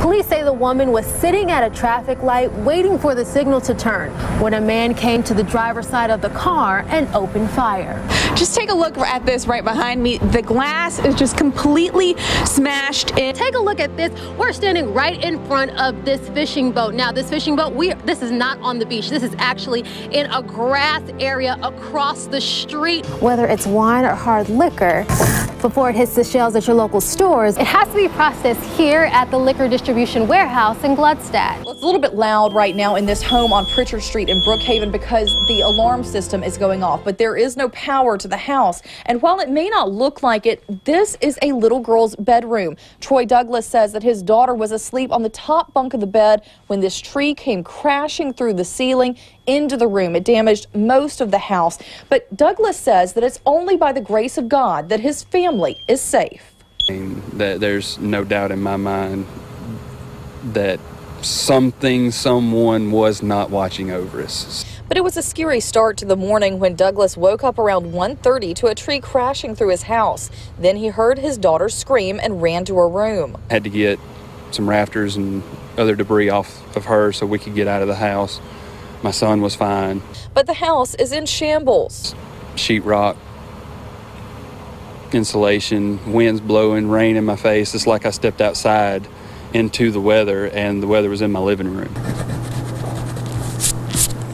Police say the woman was sitting at a traffic light waiting for the signal to turn when a man came to the driver's side of the car and opened fire. Just take a look at this right behind me. The glass is just completely smashed in. Take a look at this. We're standing right in front of this fishing boat. Now, this fishing boat, this is not on the beach. This is actually in a grass area across the street. Whether it's wine or hard liquor, before it hits the shelves at your local stores, it has to be processed here at the liquor distribution warehouse in Gluckstadt. Well, it's a little bit loud right now in this home on Pritchard Street in Brookhaven because the alarm system is going off, but there is no power to the house. And while it may not look like it, this is a little girl's bedroom. Troy Douglas says that his daughter was asleep on the top bunk of the bed when this tree came crashing through the ceiling into the room. It damaged most of the house, but Douglas says that it's only by the grace of God that his family is safe. There's no doubt in my mind that someone was not watching over us. But it was a scary start to the morning when Douglas woke up around 1:30 to a tree crashing through his house. Then he heard his daughter scream and ran to her room. Had to get some rafters and other debris off of her so we could get out of the house. My son was fine. But the house is in shambles. Sheetrock, insulation, winds blowing, rain in my face. It's like I stepped outside into the weather, and the weather was in my living room.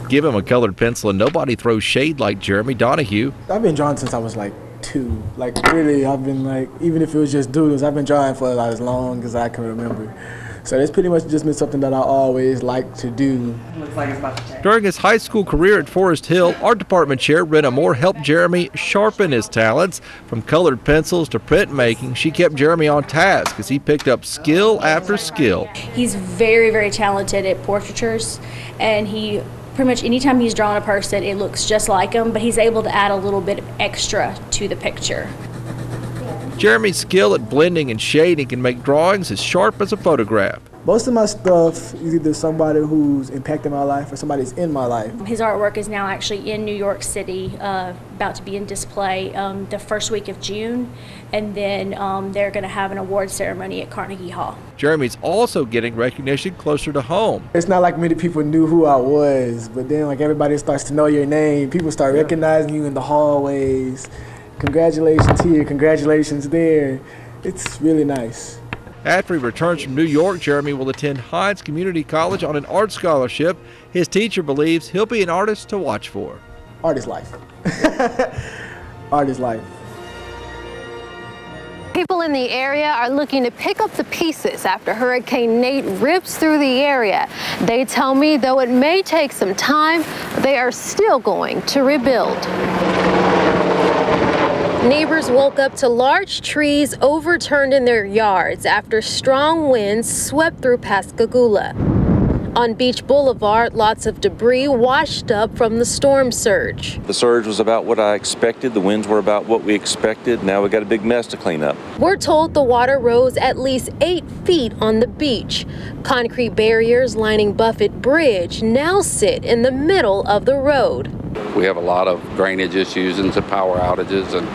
Give him a colored pencil and nobody throws shade like Jeremy Donahue. I've been drawing since I was like 2. Like really, I've been like, even if it was just doodles, I've been drawing for like as long as I can remember. So it's pretty much just been something that I always like to do. Looks like it's about to change. During his high school career at Forest Hill, art department chair Rena Moore helped Jeremy sharpen his talents. From colored pencils to printmaking, she kept Jeremy on task as he picked up skill after skill. He's very, very talented at portraitures, and he pretty much anytime he's drawn a person, it looks just like him, but he's able to add a little bit of extra to the picture. Jeremy's skill at blending and shading can make drawings as sharp as a photograph. Most of my stuff is either somebody who's impacted my life or somebody's in my life. His artwork is now actually in New York City, about to be in display the first week of June, and then they're going to have an award ceremony at Carnegie Hall. Jeremy's also getting recognition closer to home. It's not like many people knew who I was, but then like everybody starts to know your name. People start recognizing you in the hallways. Congratulations here, congratulations there. It's really nice. After he returns from New York, Jeremy will attend Hines Community College on an art scholarship. His teacher believes he'll be an artist to watch for. Art is life. Art is life. People in the area are looking to pick up the pieces after Hurricane Nate rips through the area. They tell me though it may take some time, they are still going to rebuild. Neighbors woke up to large trees overturned in their yards after strong winds swept through Pascagoula. On Beach Boulevard, lots of debris washed up from the storm surge. The surge was about what I expected. The winds were about what we expected. Now we got a big mess to clean up. We're told the water rose at least 8 feet on the beach. Concrete barriers lining Buffett Bridge now sit in the middle of the road. We have a lot of drainage issues and some power outages, and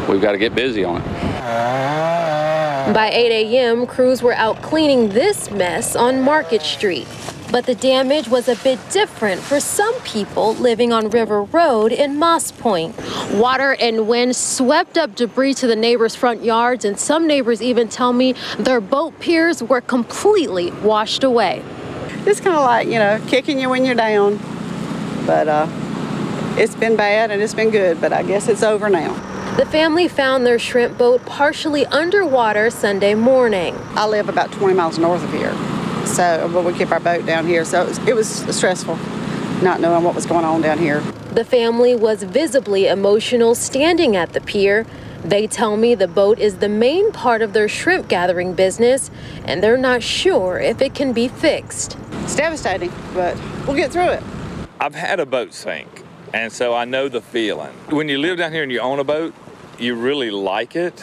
we've got to get busy on it. By 8 a.m., crews were out cleaning this mess on Market Street. But the damage was a bit different for some people living on River Road in Moss Point. Water and wind swept up debris to the neighbors' front yards, and some neighbors even tell me their boat piers were completely washed away. It's kind of like, you know, kicking you when you're down. But it's been bad and it's been good, but I guess it's over now. The family found their shrimp boat partially underwater Sunday morning. I live about 20 miles north of here, but we keep our boat down here, so it was stressful not knowing what was going on down here. The family was visibly emotional standing at the pier. They tell me the boat is the main part of their shrimp gathering business, and they're not sure if it can be fixed. It's devastating, but we'll get through it. I've had a boat sink, and so I know the feeling. When you live down here and you own a boat, you really like it.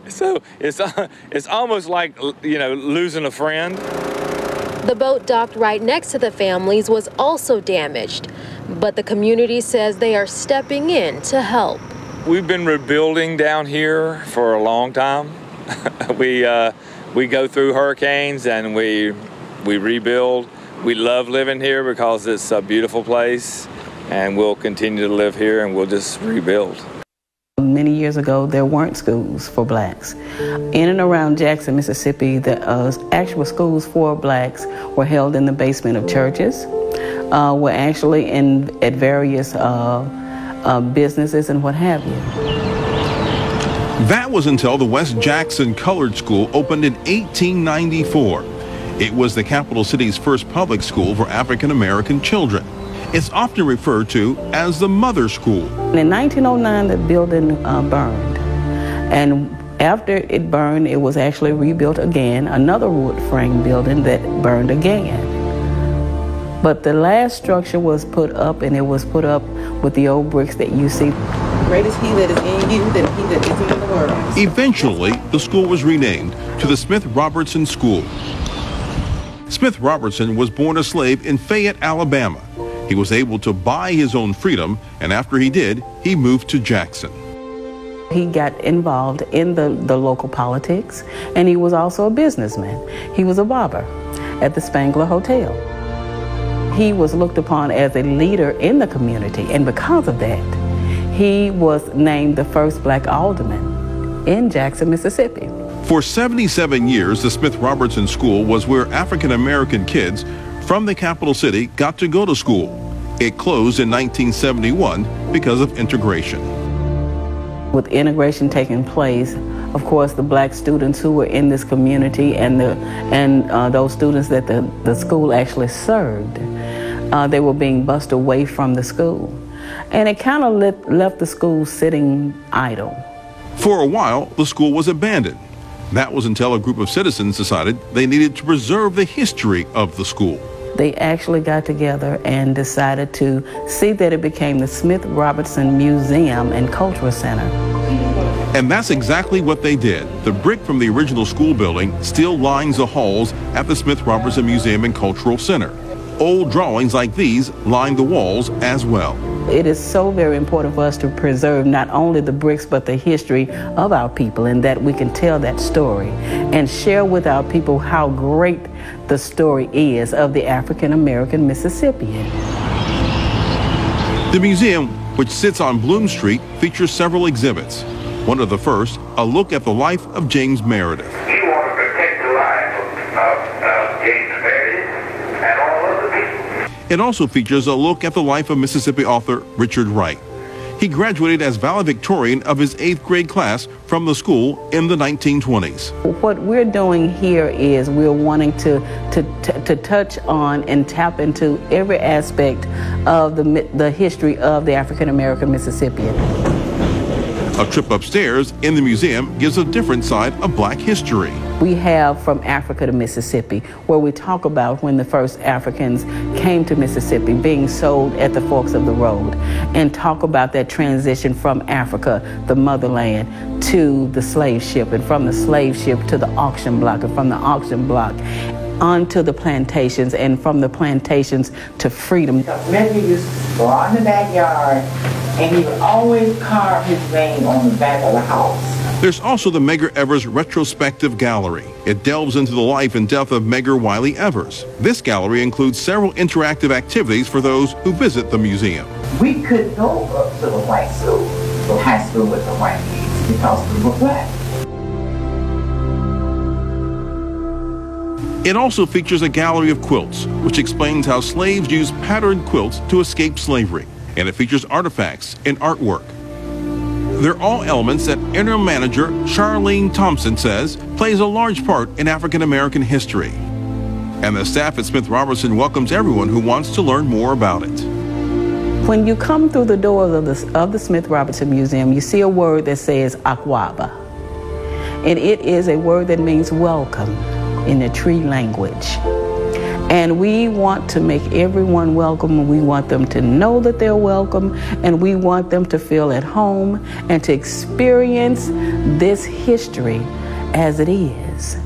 So it's almost like, you know, losing a friend. The boat docked right next to the family's was also damaged, but the community says they are stepping in to help. We've been rebuilding down here for a long time. We we go through hurricanes and we rebuild. We love living here because it's a beautiful place, and we'll continue to live here and we'll just rebuild. Many years ago, there weren't schools for blacks. In and around Jackson, Mississippi, the actual schools for blacks were held in the basement of churches, were actually at various businesses and what have you. That was until the West Jackson Colored School opened in 1894. It was the capital city's first public school for African American children. It's often referred to as the Mother School. In 1909, the building burned. And after it burned, it was actually rebuilt again, another wood frame building that burned again. But the last structure was put up, and it was put up with the old bricks that you see. Great is he that is in you than he that is in the world. Eventually, the school was renamed to the Smith Robertson School. Smith Robertson was born a slave in Fayette, Alabama. He was able to buy his own freedom, and after he did, he moved to Jackson. He got involved in the local politics, and he was also a businessman. He was a barber at the Spangler Hotel. He was looked upon as a leader in the community, and because of that, he was named the first black alderman in Jackson, Mississippi. For 77 years, the Smith Robertson School was where African American kids from the capital city got to go to school. It closed in 1971 because of integration. With integration taking place, of course, the black students who were in this community and those students that the school actually served, they were being bussed away from the school. And it kind of left the school sitting idle. For a while, the school was abandoned. That was until a group of citizens decided they needed to preserve the history of the school. They actually got together and decided to see that it became the Smith Robertson Museum and Cultural Center. And that's exactly what they did. The brick from the original school building still lines the halls at the Smith Robertson Museum and Cultural Center. Old drawings like these line the walls as well. It is so very important for us to preserve not only the bricks but the history of our people, and that we can tell that story and share with our people how great the story is of the African American Mississippian. The museum, which sits on Bloom Street, features several exhibits. One of the first, a look at the life of James Meredith. We want to protect the life of James Meredith and all other people. It also features a look at the life of Mississippi author Richard Wright. He graduated as valedictorian of his 8th grade class from the school in the 1920s. What we're doing here is we're wanting to touch on and tap into every aspect of the history of the African American Mississippian. A trip upstairs in the museum gives a different side of black history. We have From Africa to Mississippi, where we talk about when the first Africans came to Mississippi, being sold at the forks of the road, and talk about that transition from Africa, the motherland, to the slave ship, and from the slave ship to the auction block, and from the auction block onto the plantations, and from the plantations to freedom. Medgar used to go out in the backyard, and he would always carve his name on the back of the house. There's also the Medgar Evers Retrospective Gallery. It delves into the life and death of Medgar Wiley Evers. This gallery includes several interactive activities for those who visit the museum. We couldn't go up to the white school, the high school with the white kids, because we were black. It also features a gallery of quilts, which explains how slaves used patterned quilts to escape slavery. And it features artifacts and artwork. They're all elements that interim manager Charlene Thompson says plays a large part in African American history. And the staff at Smith Robertson welcomes everyone who wants to learn more about it. When you come through the doors of the Smith Robertson Museum, you see a word that says Akwaba. And it is a word that means welcome in the Tree language. And we want to make everyone welcome, and we want them to know that they're welcome, and we want them to feel at home and to experience this history as it is.